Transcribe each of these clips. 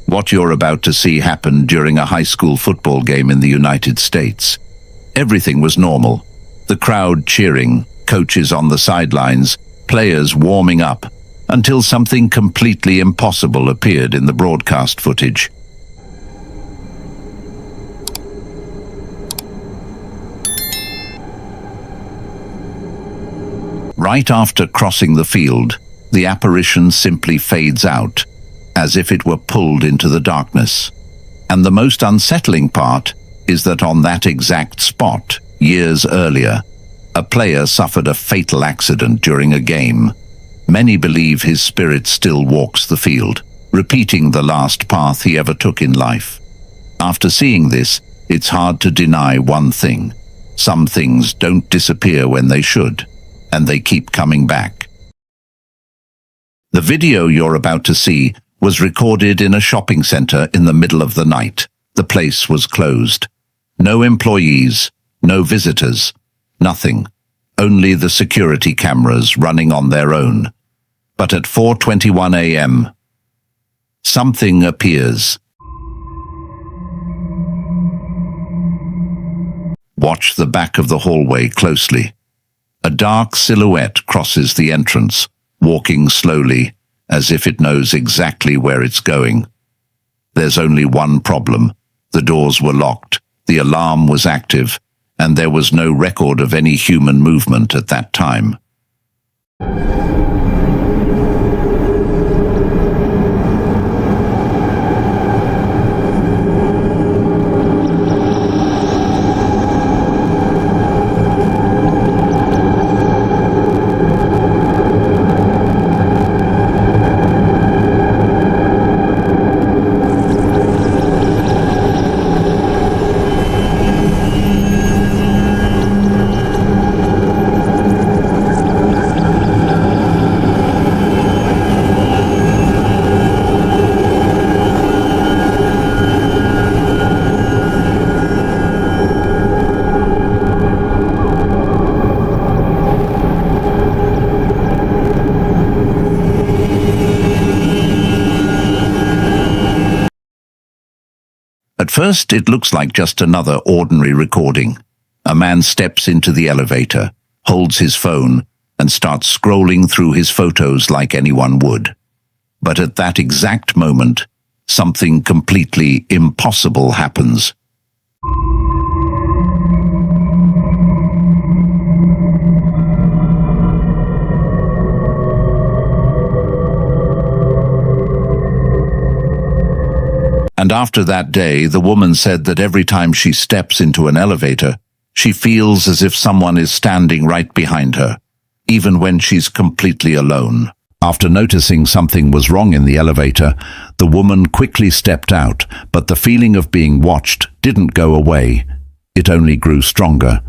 What you're about to see happened during a high school football game in the United States. Everything was normal. The crowd cheering, coaches on the sidelines, players warming up, until something completely impossible appeared in the broadcast footage. Right after crossing the field, the apparition simply fades out, as if it were pulled into the darkness. And the most unsettling part is that on that exact spot, years earlier, a player suffered a fatal accident during a game. Many believe his spirit still walks the field, repeating the last path he ever took in life. After seeing this, it's hard to deny one thing. Some things don't disappear when they should, and they keep coming back. The video you're about to see was recorded in a shopping center in the middle of the night. The place was closed. No employees, no visitors, nothing. Only the security cameras running on their own. But at 4:21 a.m., something appears. Watch the back of the hallway closely. A dark silhouette crosses the entrance, walking slowly, as if it knows exactly where it's going. There's only one problem. The doors were locked, the alarm was active, and there was no record of any human movement at that time. At first, it looks like just another ordinary recording. A man steps into the elevator, holds his phone, and starts scrolling through his photos like anyone would. But at that exact moment, something completely impossible happens. And after that day, the woman said that every time she steps into an elevator, she feels as if someone is standing right behind her, even when she's completely alone. After noticing something was wrong in the elevator, the woman quickly stepped out, but the feeling of being watched didn't go away. It only grew stronger.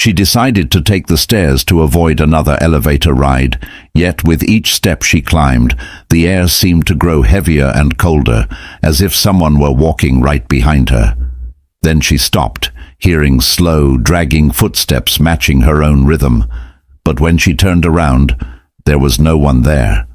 She decided to take the stairs to avoid another elevator ride, yet with each step she climbed, the air seemed to grow heavier and colder, as if someone were walking right behind her. Then she stopped, hearing slow, dragging footsteps matching her own rhythm. But when she turned around, there was no one there.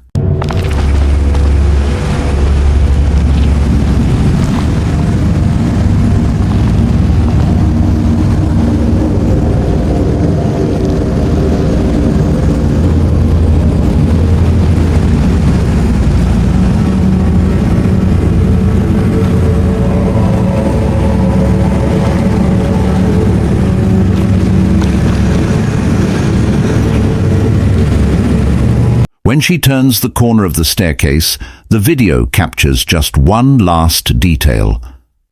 When she turns the corner of the staircase, the video captures just one last detail,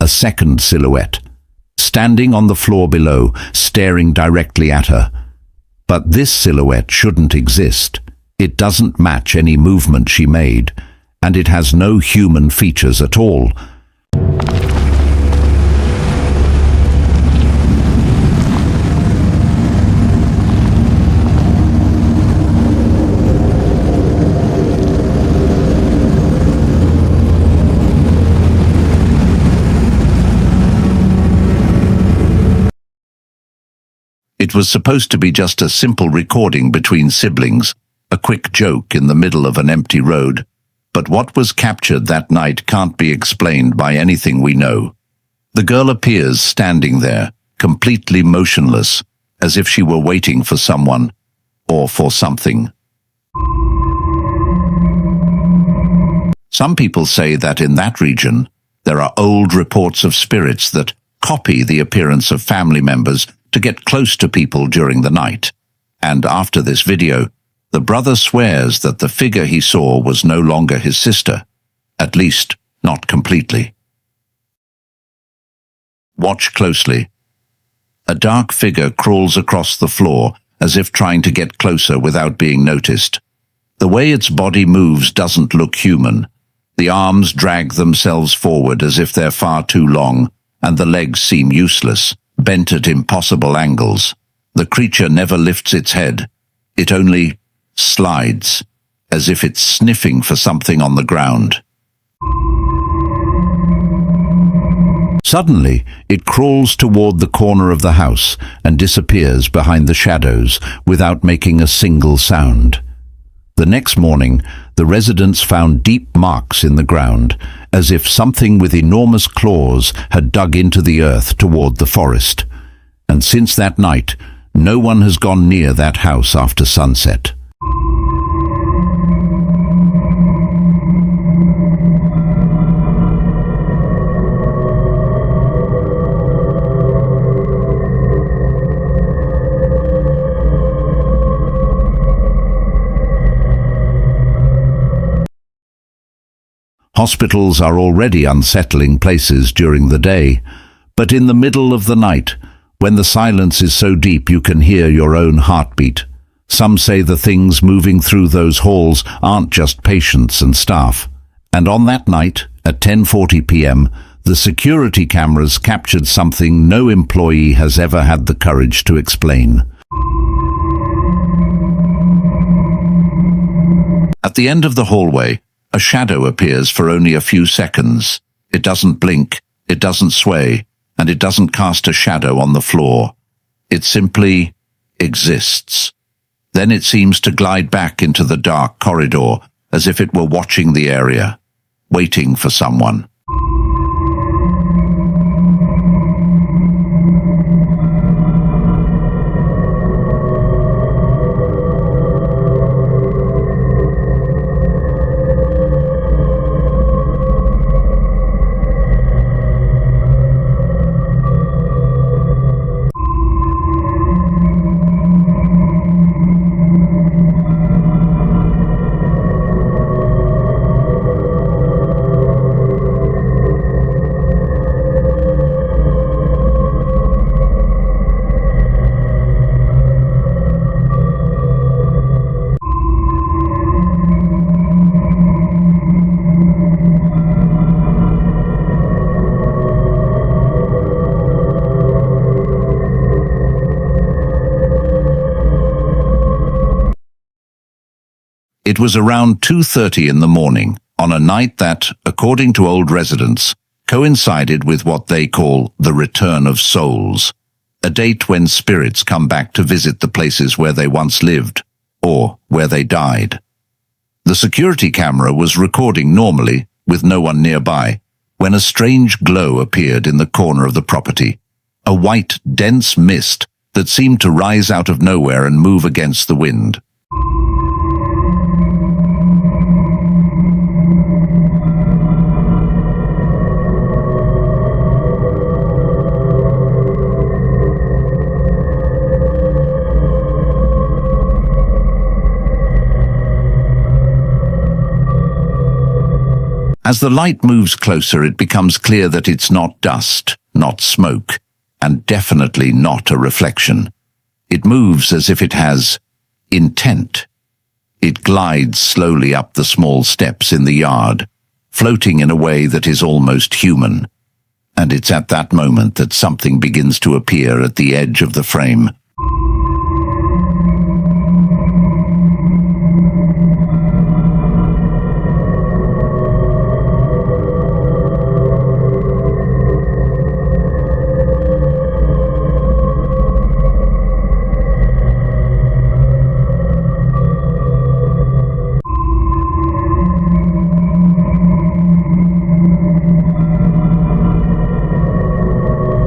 a second silhouette, standing on the floor below, staring directly at her. But this silhouette shouldn't exist. It doesn't match any movement she made, and it has no human features at all. It was supposed to be just a simple recording between siblings, a quick joke in the middle of an empty road. But what was captured that night can't be explained by anything we know. The girl appears standing there, completely motionless, as if she were waiting for someone, or for something. Some people say that in that region, there are old reports of spirits that copy the appearance of family members to get close to people during the night. And after this video, the brother swears that the figure he saw was no longer his sister, at least not completely. Watch closely. A dark figure crawls across the floor as if trying to get closer without being noticed. The way its body moves doesn't look human. The arms drag themselves forward as if they're far too long, and the legs seem useless, bent at impossible angles. The creature never lifts its head. It only slides, as if it's sniffing for something on the ground. Suddenly, it crawls toward the corner of the house and disappears behind the shadows without making a single sound. The next morning, the residents found deep marks in the ground, as if something with enormous claws had dug into the earth toward the forest. And since that night, no one has gone near that house after sunset. Hospitals are already unsettling places during the day, but in the middle of the night, when the silence is so deep you can hear your own heartbeat, some say the things moving through those halls aren't just patients and staff. And on that night, at 10:40 p.m., the security cameras captured something no employee has ever had the courage to explain. At the end of the hallway, a shadow appears for only a few seconds. It doesn't blink, it doesn't sway, and it doesn't cast a shadow on the floor. It simply exists. Then it seems to glide back into the dark corridor, as if it were watching the area, waiting for someone. It was around 2:30 in the morning, on a night that, according to old residents, coincided with what they call the return of souls, a date when spirits come back to visit the places where they once lived, or where they died. The security camera was recording normally, with no one nearby, when a strange glow appeared in the corner of the property, a white, dense mist that seemed to rise out of nowhere and move against the wind. As the light moves closer, it becomes clear that it's not dust, not smoke, and definitely not a reflection. It moves as if it has intent. It glides slowly up the small steps in the yard, floating in a way that is almost human. And it's at that moment that something begins to appear at the edge of the frame,